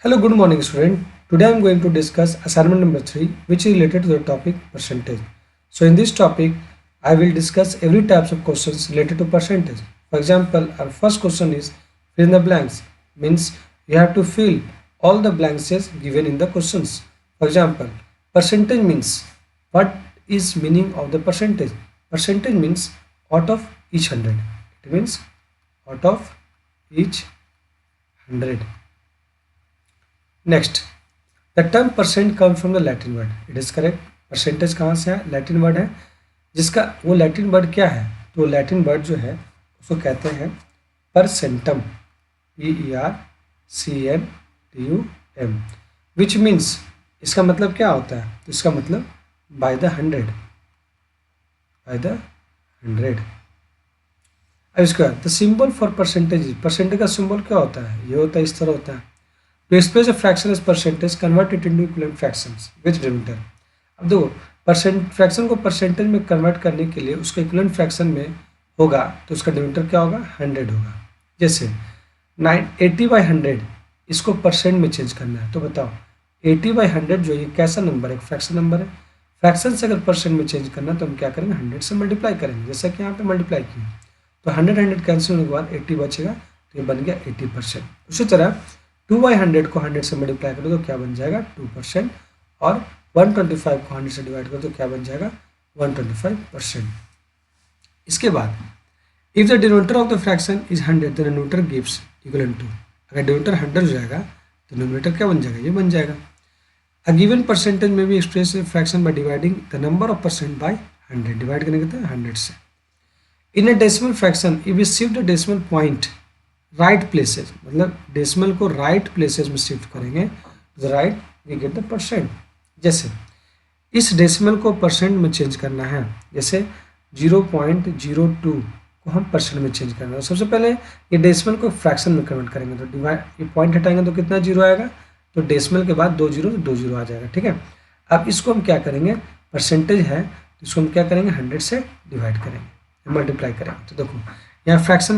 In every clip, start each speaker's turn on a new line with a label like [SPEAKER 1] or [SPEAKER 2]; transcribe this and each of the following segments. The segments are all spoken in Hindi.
[SPEAKER 1] Hello, good morning, student. Today I am going to discuss assignment number 3, which is related to the topic percentage. So in this topic, I will discuss every types of questions related to percentage. For example, our first question is fill in the blanks. Means you have to fill all the blanks given in the questions. For example, percentage means what is meaning of the percentage? Percentage means out of each 100. It means out of each 100. Next, the term percent comes from the Latin word. It is correct. Percentage कहाँ से है? लैटिन वर्ड है, जिसका वो लैटिन वर्ड क्या है? तो लैटिन वर्ड जो है उसको कहते हैं परसेंटम, PERCENTUM, विच मीन्स इसका मतलब क्या होता है? तो इसका मतलब बाय द 100, बाय द 100। अब इसका the symbol for percentage, percentage का सिंबल क्या होता है? ये होता है, इस तरह होता है। To express a fraction as percentage, convert it into equivalent fractions with denominator। अब देखो, परसेंट फ्रैक्शन को परसेंटेज में कन्वर्ट करने के लिए उसका इक्विवेलेंट फ्रैक्शन में होगा तो उसका डिनोमिनेटर क्या होगा? 100 होगा। जैसे 80/100 इसको परसेंट में चेंज करना है, तो बताओ 80/100 जो ये कैसा नंबर है? फ्रैक्शन नंबर है। फ्रैक्शन से अगर परसेंट में चेंज करना तो हम क्या करेंगे? 100 से मल्टीप्लाई करेंगे, जैसा कि यहाँ पे मल्टीप्लाई किए तो 100 कैंसिल होने के बाद 80 बचेगा, तो ये बन गया 80%। उसी तरह 2/100 को 100 से मल्टीप्लाई करो तो क्या बन जाएगा? 2%। और 125 को 100 से डिवाइड करो तो क्या बन जाएगा? 125%। इसके बाद if the denominator of the fraction is 100 the denominator gives equal to, अगर डिनोमिनेटर 100 हो जाएगा तो डिनोमिनेटर क्या बन जाएगा? ये बन जाएगा। अ गिवन परसेंटेज में भी express fraction by dividing the number of percent by 100, divide करने के 100 से। In a decimal fraction if we shift the decimal point right places, मतलब डेसिमल को राइट प्लेसेस में शिफ्ट करेंगे तो right we get the percent. जैसे इस डेसिमल को परसेंट में चेंज करना है, जैसे 0.02 को हम परसेंट में चेंज करना है, तो सबसे पहले ये डेसिमल को फ्रैक्शन में कन्वर्ट करेंगे, तो डिवाइड ये पॉइंट हटाएंगे तो कितना जीरो आएगा? तो डेसिमल के बाद 2 जीरो तो 2 जीरो आ जाएगा, ठीक है। अब इसको हम क्या करेंगे? परसेंटेज है तो इसको हम क्या करेंगे? 100 से डिवाइड करेंगे, मल्टीप्लाई करेंगे। तो देखो यहाँ फ्रैक्शन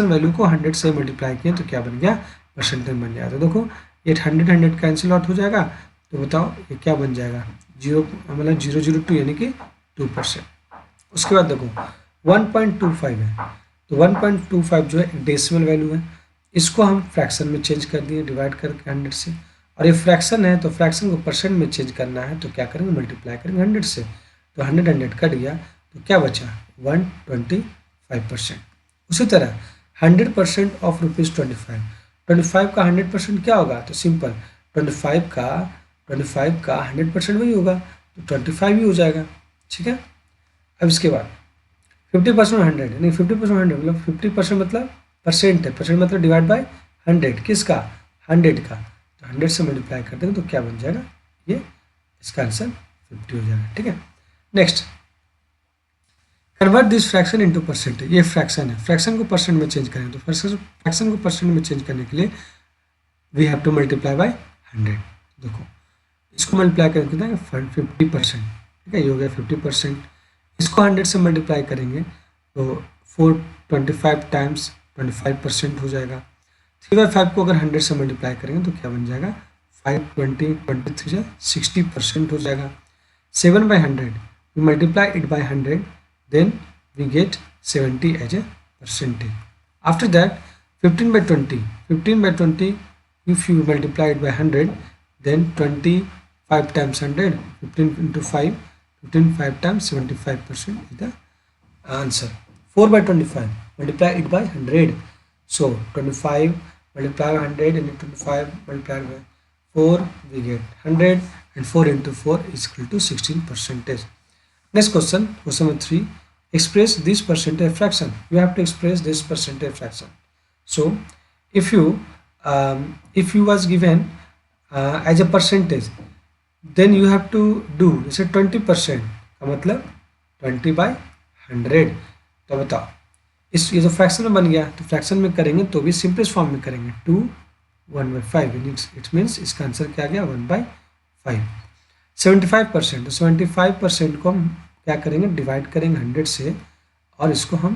[SPEAKER 1] वैल्यू को 100 से मल्टीप्लाई किए तो क्या बन गया? परसेंटेज बन जाएगा। तो देखो ये 100 कैंसिल आउट हो जाएगा, तो बताओ ये क्या बन जाएगा? 0.002 यानी कि 2%। उसके बाद देखो 1.25 है, तो 1.25 जो है एक डेसिमल वैल्यू है, इसको हम फ्रैक्शन में चेंज कर दिए डिवाइड करके 100 से। और ये फ्रैक्शन है तो फ्रैक्शन को परसेंट में चेंज करना है तो क्या करेंगे? मल्टीप्लाई करेंगे 100 से, तो 100 कट गया तो क्या बचा? 125%। उसी तरह 100% ऑफ ₹25, 25 का 100% क्या होगा? तो सिंपल 25 का 100% वही होगा, तो 25 ही हो जाएगा, ठीक है। अब इसके बाद 50% 100 नहीं, 50% 100 मतलब 50% मतलब परसेंट है, परसेंट मतलब डिवाइड बाय 100, किसका? 100 का, तो 100 से मल्टीप्लाई कर देंगे तो क्या बन जाएगा? ये इसका आंसर 50 हो जाएगा, ठीक है। Next, convert this fraction into percentage. ये फ्रैक्शन है, फ्रैक्शन को परसेंट में चेंज करें तो फ्रैक्शन को परसेंट में चेंज करने के लिए we have to multiply by 100। देखो इसको मल्टीप्लाई करेंगे कितना? 50%, ठीक है, ये हो गया 50%। इसको 100 से मल्टीप्लाई करेंगे तो 425 टाइम्स 25% हो जाएगा। 3/5 को अगर 100 से मल्टीप्लाई करेंगे तो क्या बन जाएगा? 520 60% हो जाएगा। 7/100 we multiply it by 100, then we get 70 as a percentage. After that 15/20 if you multiply it by 100, then 25 times 100, 15 into 5, 5 times 75% is the answer. 4/25 multiply it by 100, so 25 multiply by 100 and 25 multiplied by 4 we get 100, and 4 into 4 is equal to 16%. Next question, question number 3. Express this percentage fraction. You have to express this percentage fraction. So, if you was given as a percentage, then you have to do जैसे 20% का मतलब 20/100। तो बताओ इस ये जो फ्रैक्शन में बन गया तो फ्रैक्शन में करेंगे तो भी सिंपलेस्ट फॉर्म में करेंगे 2 1/5, इट मीन्स इसका आंसर क्या आ गया? 1/5। 75%, तो 75% को हम क्या करेंगे? डिवाइड करेंगे 100 से, और इसको हम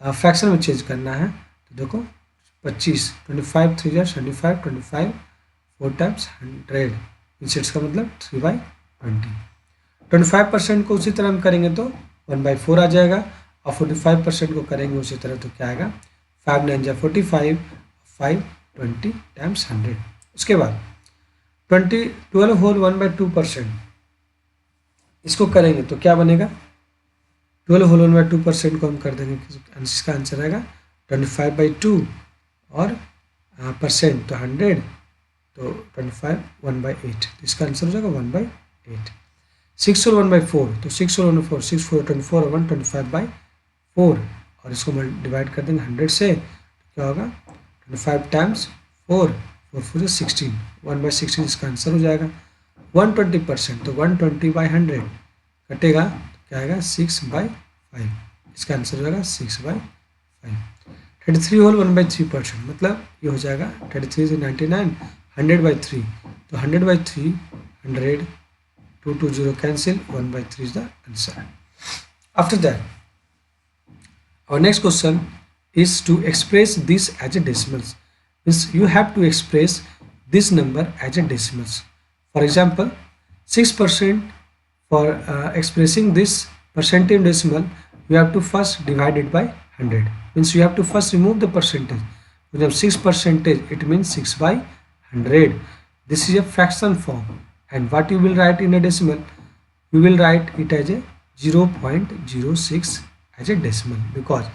[SPEAKER 1] फ्रैक्शन में चेंज करना है। तो देखो 25, 25 3 75, 25 4 टाइम्स 100, इसका मतलब 3/20। 25% को उसी तरह हम करेंगे तो 1/4 आ जाएगा, और 45% को करेंगे उसी तरह तो क्या आएगा, 5 9 जा 45, 5 20 टाइम्स 100। उसके बाद 12 होल 1/2%, इसको करेंगे तो क्या बनेगा, 12 होल 1/2% को हम कर देंगे, इसका आंसर आएगा 25/2, और परसेंट तो 100, तो 25 1/8, इसका आंसर हो जाएगा 1/8। 6 होल 1/4, तो 6 होल 1/4, 6 4 24 1 25/4, और इसको डिवाइड कर देंगे 100 से, तो क्या होगा 25 टाइम्स 4, 4 4 16, 1/16 इसका आंसर हो जाएगा। 120%, तो 120/100 कटेगा तो क्या आएगा 6/5, इसका आंसर हो जाएगा 6/5। 33 होल 1/3%, मतलब ये हो जाएगा 33 से 99, 100/3, तो 100/3 100, 2 2 0 cancel, 1/3 is the answer. After that, our next question is to express this as a decimals. Means you have to express this number as a decimals. For example, 6%, for expressing this percentage decimal, you have to first divide it by 100. Means you have to first remove the percentage. We have 6%, it means 6/100. This is a fraction form, and what you will write in a decimal, you will write it as a 0.06 as a decimal, because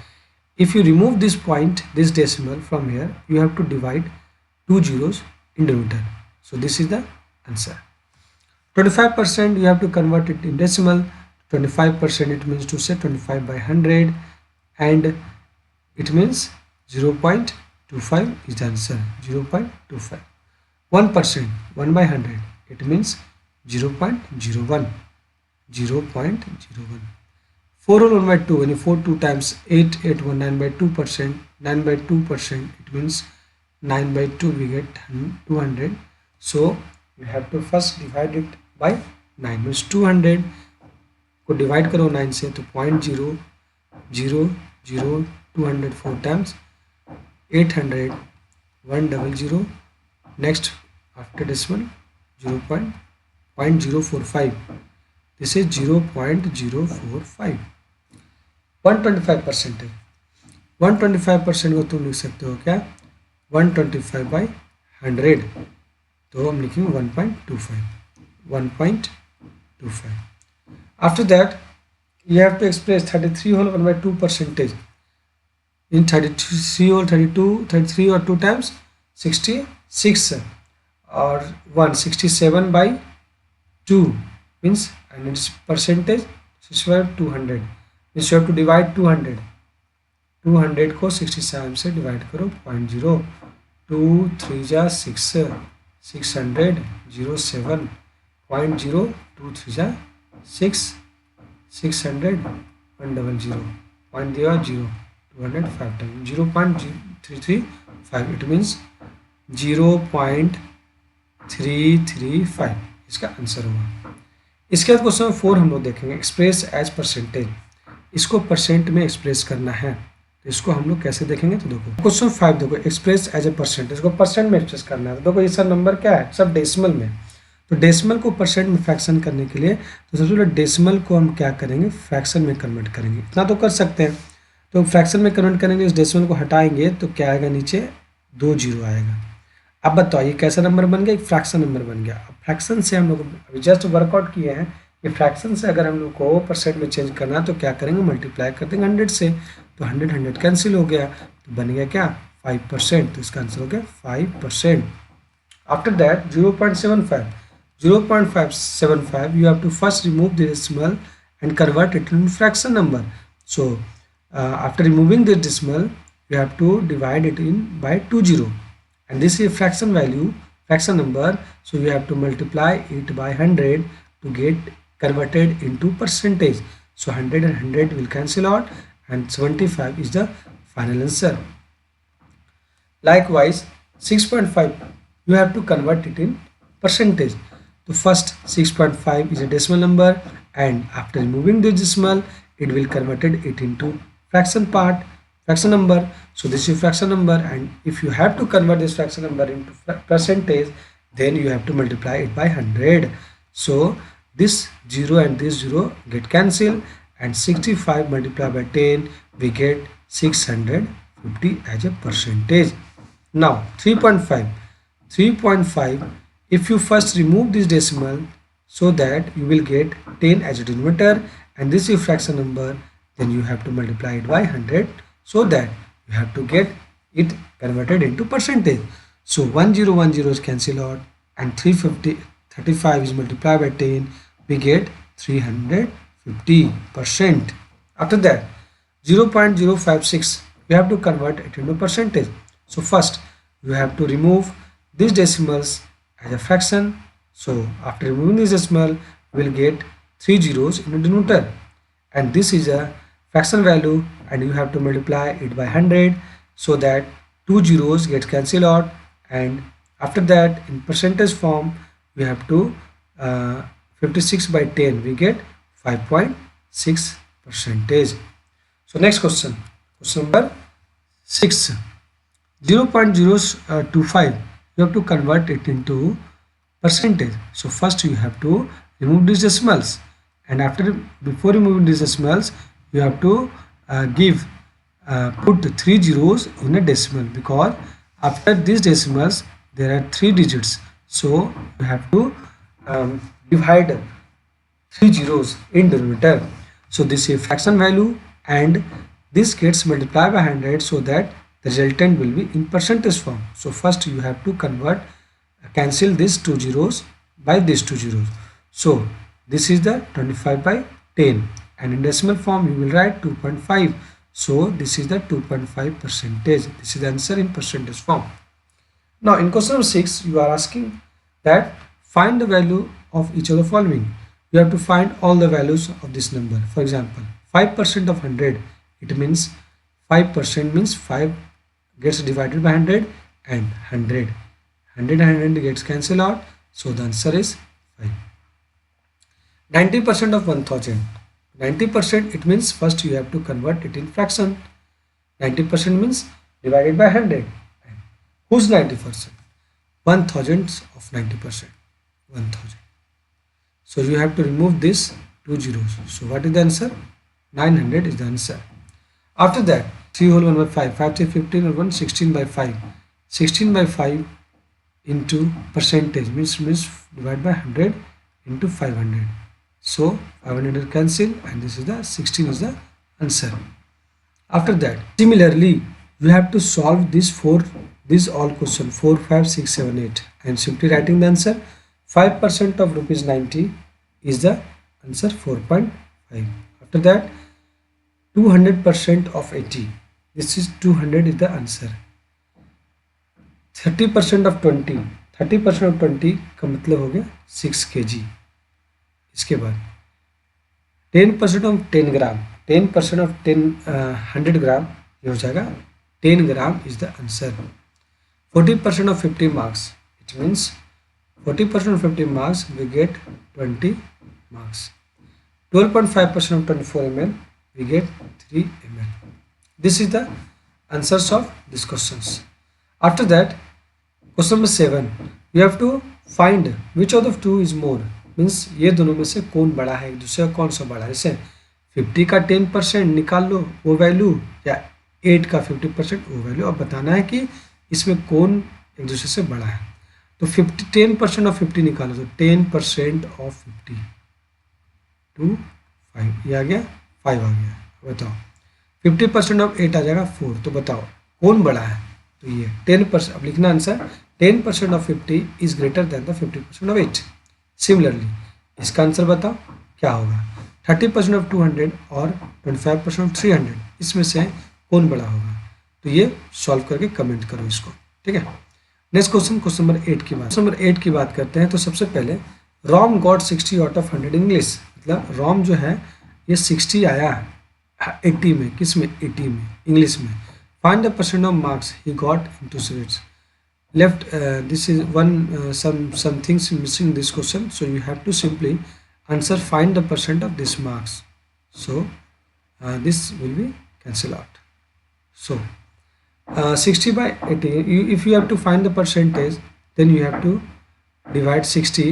[SPEAKER 1] if you remove this point, this decimal from here, you have to divide 2 zeros in denominator. So this is the answer. 25% you have to convert it in decimal. 25% it means to say 25/100, and it means 0.25 is the answer. 0.25. 1%, 1/100, it means 0.01. 0.01. 4 whole 1/2, when you 4 2 times 8 8 1, 9/2%, 9/2%, it means 9/2, we get 200. So you have to first divide it by 9, means 200 को डिवाइड करो 9 से, तो 0.000 200 4 times 800, 100, next after decimal 0.045, this is 0.045. 125% है, 125% को तुम लिख सकते हो क्या, 125/100, तो हम लिखेंगे 1.25. After that, you have to express 33 whole 1/2%. In 33 whole 32, 33 or 2 times 66, or 167/2 means, and its percentage 6/200, means you have to divide 200. 200 को 67 से डिवाइड करो, 0.0, 2 3 जा 6, 600, 07, 0.0, 2 3 जा 6, 600, 100, point दिया 0, 205 टाइम 0.335, it means 0.335 इसका आंसर होगा। इसके बाद क्वेश्चन 4 हम लोग देखेंगे, एक्सप्रेस एज परसेंटेज। इसको परसेंट में एक्सप्रेस करना है, तो इसको हम लोग कैसे देखेंगे, तो देखो क्वेश्चन 5 देखो, एक्सप्रेस एज ए परसेंटेज को परसेंट में एक्सप्रेस करना है। तो देखो ये सब नंबर क्या है, सब डेसिमल में, तो डेसिमल को परसेंट में फ्रैक्शन करने के लिए तो सबसे पहले डेसिमल को हम क्या करेंगे, फ्रैक्शन में कन्वर्ट करेंगे। इतना तो कर सकते हैं, तो फ्रैक्शन में कन्वर्ट करेंगे, इस डेसिमल को हटाएंगे तो क्या आएगा, नीचे 2 जीरो आएगा। अब बताओ ये कैसा नंबर बन गया, एक फ्रैक्शन नंबर बन गया। अब फ्रैक्शन से हम लोग अभी जस्ट वर्कआउट किए हैं कि फ्रैक्शन से अगर हम लोग को परसेंट में चेंज करना है तो क्या करेंगे, मल्टीप्लाई कर देंगे 100 से, तो 100 कैंसिल हो गया, तो बन गया क्या 5%, तो इसका आंसर हो गया 5%। After that 0.75 you have to first remove the decimal and convert it into fraction number. So after removing the decimal, you have to divide it in by 2 0, and this is a fraction value, fraction number, so you have to multiply it by 100 to get converted into percentage. So 100 and 100 will cancel out, and 75 is the final answer. Likewise 6.5 you have to convert it in percentage. So first 6.5 is a decimal number, and after removing the decimal it will converted it into fraction part, fraction number. So this is fraction number, and if you have to convert this fraction number into percentage, then you have to multiply it by 100. So this 0 and this 0 get cancelled, and 65 multiplied by 10, we get 650 as a percentage. Now 3.5. 3.5, if you first remove this decimal, so that you will get 10 as a denominator, and this is fraction number, then you have to multiply it by 100, so that you have to get it converted into percentage. So 1010 is cancelled out, and 35 is multiplied by 10, we get 350%. After that 0.056, we have to convert it into percentage. So first you have to remove these decimals as a fraction. So after removing this decimal, we will get 3 zeros in the denominator, and this is a fraction value, and you have to multiply it by 100, so that 2 zeros get cancelled out, and after that in percentage form we have to 56 by 10, we get 5.6 percentage. So next question number 6. 0.025, you have to convert it into percentage. So first you have to remove these decimals, and before removing these decimals, you have to put 3 zeros in a decimal, because after these decimals there are 3 digits. So you have to divide 3 zeros in denominator. So this is fraction value, and this gets multiplied by 100, so that the resultant will be in percentage form. So first you have to cancel these 2 zeros by these 2 zeros. So this is the 25 by 10, and in decimal form you will write 2.5. So this is the 2.5 percentage. This is the answer in percentage form. Now in question number 6, you are asking that find the value of each of the following. You have to find all the values of this number. For example, 5% of 100, it means 5% means 5 gets divided by 100, and 100 and 100 gets cancelled out, so the answer is 5. 90% of 1000, 90%, it means first you have to convert it in fraction. 90% means divided by 100. Who's 90%? 1000 of 90%, 1000. So you have to remove this 2 zeros. So what is the answer? 900 is the answer. After that 3 whole 1 by 5, 5 3 15 or 1, 16 by 5. 16 by 5 into percentage means divide by 100 into 500. So 500 cancel, and this is the 16 is the answer. After that similarly you have to solve this all question 4 5 6 7 8. I am simply writing the answer. 5% of rupees 90 is the answer, 4.5. After that 200% of 80, this is 200 is the answer. 30% of 20, 30% of 20 का मतलब हो गया 6 kg. इसके बाद 10% of 10 ग्राम, 10% of 100 ग्राम, ये हो जाएगा 10 ग्राम is the answer. 40% of 50 marks, it means 40% of 50 marks we get 20 marks. 12.5% of 24 ml, we get 3 ml. This is the answers of these questions. After that question number 7, you have to find which of the two is more, means ये दोनों में से कौन बड़ा है, एक दूसरे का कौन सा बड़ा है. जैसे 50 का 10% निकाल लो वो वैल्यू, या 8 का 50% वो वैल्यू. अब बताना है कि इसमें कौन एक दूसरे से बड़ा है. तो 10% ऑफ 50 निकालो, तो 10% ऑफ 50 2 5, ये आ गया 5 आ गया. बताओ 50% ऑफ 8 आ जाएगा 4. तो बताओ कौन बड़ा है. तो ये 10%, अब लिखना answer 10% of 50 is greater than the 50% of 8. Similarly इसका आंसर बताओ क्या होगा. 30% ऑफ 200 और 25% ऑफ 300, इसमें से कौन बड़ा होगा. तो ये सॉल्व करके कमेंट करो इसको. ठीक है. नेक्स्ट क्वेश्चन नंबर 8 की बात. क्वेश्चन नंबर 8 की बात करते हैं. तो सबसे पहले ROM got 60 out of 100 English, मतलब रॉम जो है ये 60 आया 80 में. किस में? 80 में, इंग्लिश में. Find the percent of marks he got in 2 subjects. Left this is one some things missing in this question, so you have to simply answer find the percent of this marks. So this will be cancelled out. So 60 by 80, if you have to find the percentage, then you have to divide 60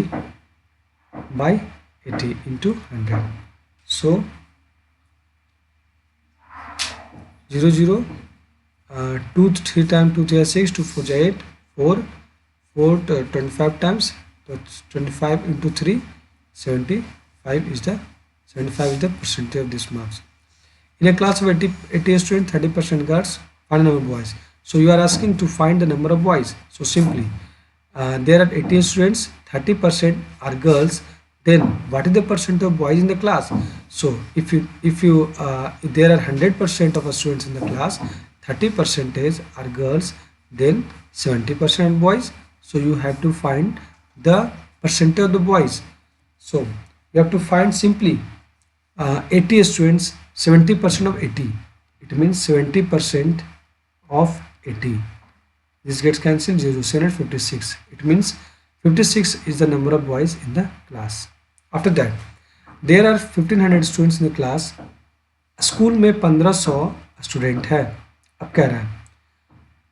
[SPEAKER 1] by 80 into 100. So 0 0 2 3 times 2 3 6 2 4 8 4 4 25 times, so 25 into 3 75 is the percentage of this marks. In a class of 80 students, 30% girls, find the number of boys. So you are asking to find the number of boys. So simply there are 80 students, 30% are girls. Then what is the percent of boys in the class? So if there are 100% of students in the class, 30% are girls, then 70% boys. So you have to find the percentage of the boys. So you have to find simply 80 students, 70% of 80. It means 70% of 80. This gets cancelled, 0 7 56. It means 56 is the number of boys in the class. After that, there are 1500 students in the class. School में 1500 स्टूडेंट है. अब कह रहा है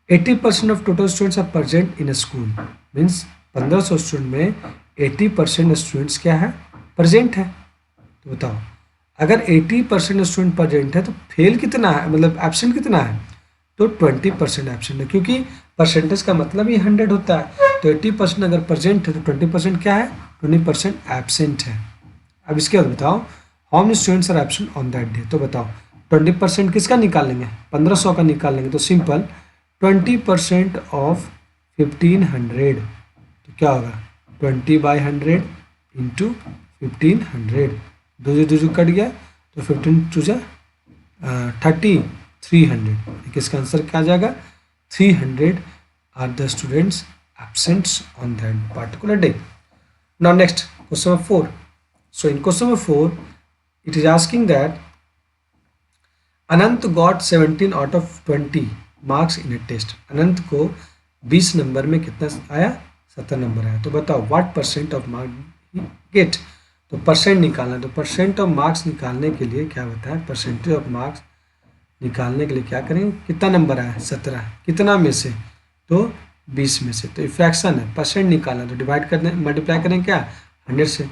[SPEAKER 1] 80% of total students are present in school. Means 1500 student में 80% स्टूडेंट्स क्या है, प्रेजेंट है. तो बताओ अगर 80% स्टूडेंट प्रेजेंट है तो फेल कितना है, मतलब एब्सेंट कितना है, तो 20% एब्सेंट है. क्योंकि परसेंटेज का मतलब ही 100 होता है. तो 80% अगर प्रेजेंट है तो 20% क्या है, 20% एब्सेंट है. अब इसके बाद बताओ how many students are absent on that day. तो बताओ 20% किसका निकालेंगे, 1500 का निकालेंगे. तो सिंपल 20% ऑफ 1500, तो क्या होगा 20/100 इंटू 1500. दो कट गया तो 15 टू जा 30, 300. इसका आंसर क्या आ जाएगा, 300 are the students absents on that particular day. Now next, question number 4. So in question number 4, it is asking that Anant got 17 out of 20 marks in a test. अनंत को 20 नंबर में कितना आया, 70 नंबर आया. तो बताओ what percent of marks he get. तो परसेंट निकालना, तो परसेंट ऑफ मार्क्स निकालने के लिए क्या होता है, परसेंटेज ऑफ मार्क्स निकालने के लिए क्या करेंगे, कितना नंबर आया 17, कितना में से, तो 20 में से. तो फ्रैक्शन है, परसेंट निकालना, तो डिवाइड कर दें, मल्टीप्लाई करें क्या 100 से.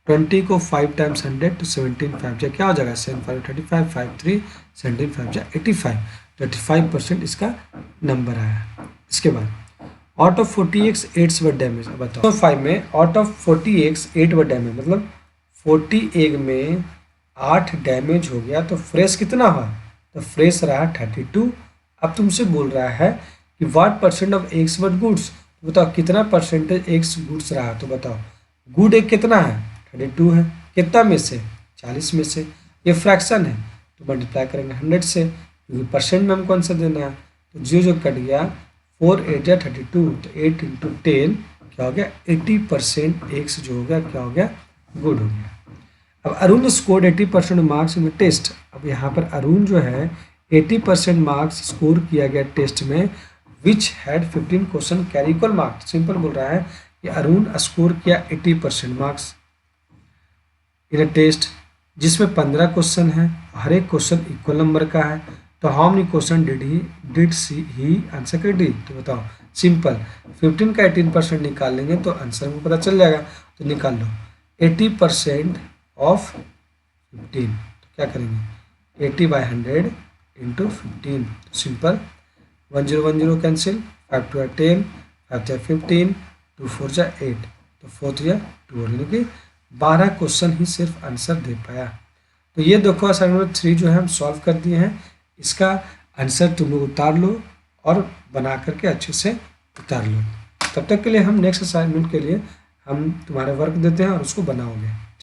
[SPEAKER 1] 20 को 5 टाइम्स 100 तो 17 5 जा क्या हो जाएगा, 7 5 35 5 3 17 5 जा 85. तो 85% इसका नंबर आया. इसके बाद out of 40x 8 were damage. अब बताओ तो 5 में out of 40x 8 were damage, मतलब 40 एग में 8 डैमेज हो गया. तो फ्रेश कितना हुआ, तो फ्रेश रहा 32. अब तुमसे बोल रहा है कि what percent of x word goods. तो बताओ कितना परसेंटेज एक्स गुड्स रहा. तो बताओ गुड एक कितना है, 32 है. कितना में से, 40 में से. ये फ्रैक्शन है तो मल्टीप्लाई करेंगे 100 से, क्योंकि परसेंट में हमको आंसर देना है. तो जो कट गया 4 8 जा 32. तो 8 इंटू 10 क्या हो गया, 80% एक्स जो हो गया क्या हो गया, गुड हो गया. अब Arun score 80% marks in test. अब यहाँ पर अरुण जो है 80% मार्क्स स्कोर किया गया टेस्ट में, which had 15 question carry equal marks. Simple बोल रहा है कि अरुण स्कोर किया 80% मार्क्स इन अ टेस्ट जिसमें 15 क्वेश्चन है, हर एक क्वेश्चन इक्वल नंबर का है. तो how many question did he answer कर डी. तो बताओ सिंपल 15 का 18% निकाल लेंगे तो आंसर को पता चल जाएगा. तो निकाल लो 80% ऑफ 15. तो क्या करेंगे 80/100 इंटू 15. सिंपल 10 10 कैंसिल, 5 2 10, 5 3 15, 2 4 जा 8, तो 4 3 12, यानी कि 12 क्वेश्चन ही सिर्फ आंसर दे पाया. तो ये देखो असाइनमेंट 3 जो है हम सॉल्व कर दिए हैं. इसका आंसर तुम लोग उतार लो और बना करके अच्छे से उतार लो. तब तक के लिए हम नेक्स्ट असाइनमेंट के लिए हम तुम्हारे वर्क देते हैं और उसको बनाओगे.